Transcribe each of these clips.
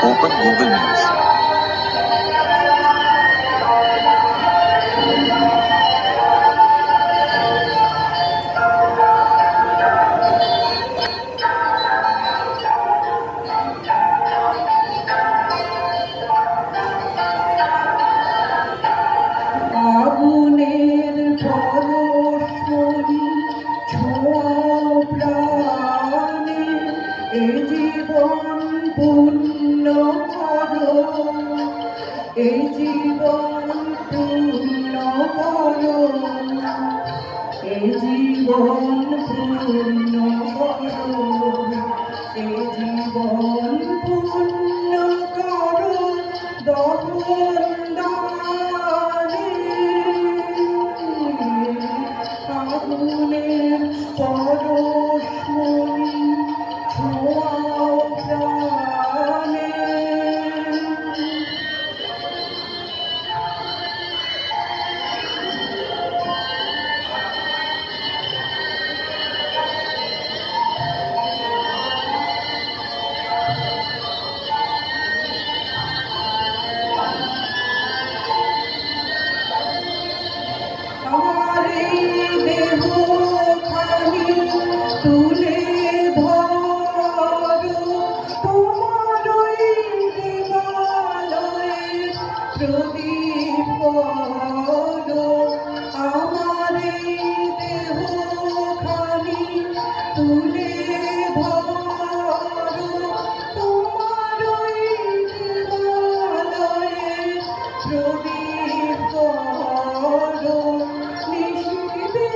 Open Google News. আগুনের পরশমণি ছোঁয়াও প্রাণে, এ জীবন পূর্ণ করো, এ জীবন পূর্ণ করো, এ জীবন পূর্ণ করো, এ জীবন পূর্ণ করো দহন দানে। আগুনের পরশমণি ছোঁয়াও প্রাণে। আমার এই দেহখানি তুলে ধরো, তোমার ওই দেবালয়ে প্রদীপ করো। আমার এই দেহখানি তুলে ধরো, তোমার ওই দেবালয়ে প্রদীপ করো। নিশিবে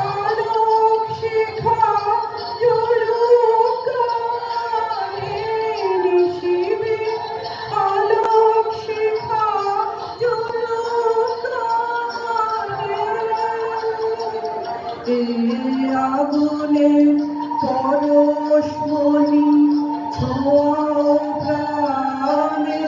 আলোক শিখা জ্বলুক গানে, নিশিবে আলোক শিখা জ্বলুক গানে। এ আগুনের পরশমণি ছোঁয়াও প্রাণে।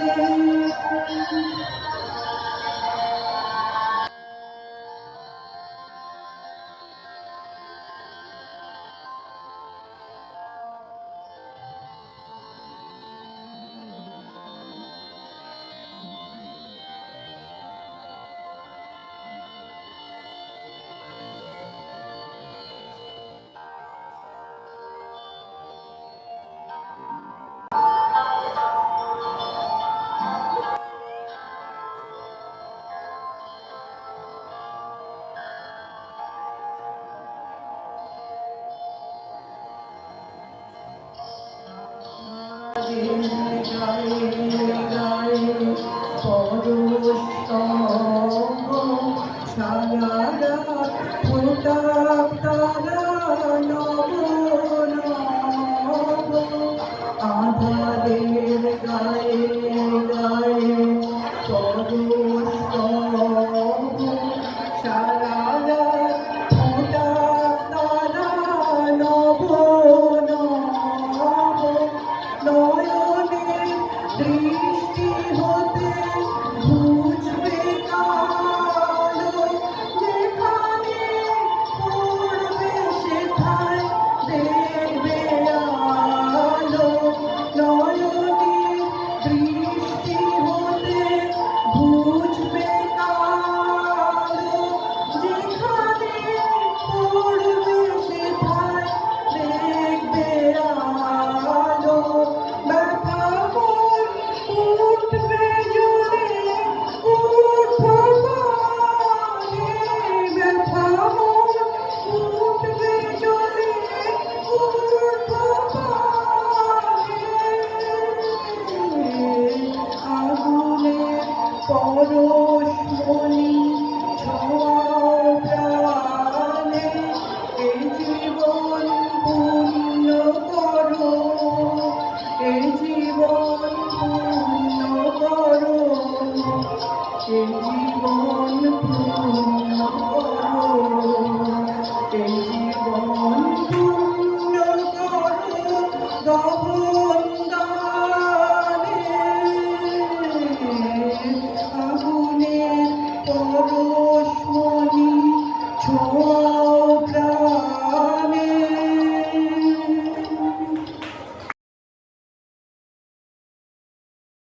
আধারের গায়ে গায়ে পরস্তম্ভ, সারা রাত ফোঁটা তারা নব নব। নয়নের দৃষ্টি হতে বুঝবে কালো, যেখানে পড়বে সেথায় দেখবে আলো। নয়নের দৃষ্টি হতে বুঝবে কালো, যেখানে পড়বে সেথায় দেখবে আলো। ব্যথা মন উঠবে জ্বলে ঊর্ধ্ব পানে, ব্যথা মন উঠবে জ্বলে ঊর্ধ্ব পানে। আগুনের পরশমণি ছোঁয়াও প্রাণে, এ জীবন পূর্ণ করো, এ জীবন পূর্ণ করো, এ জীবন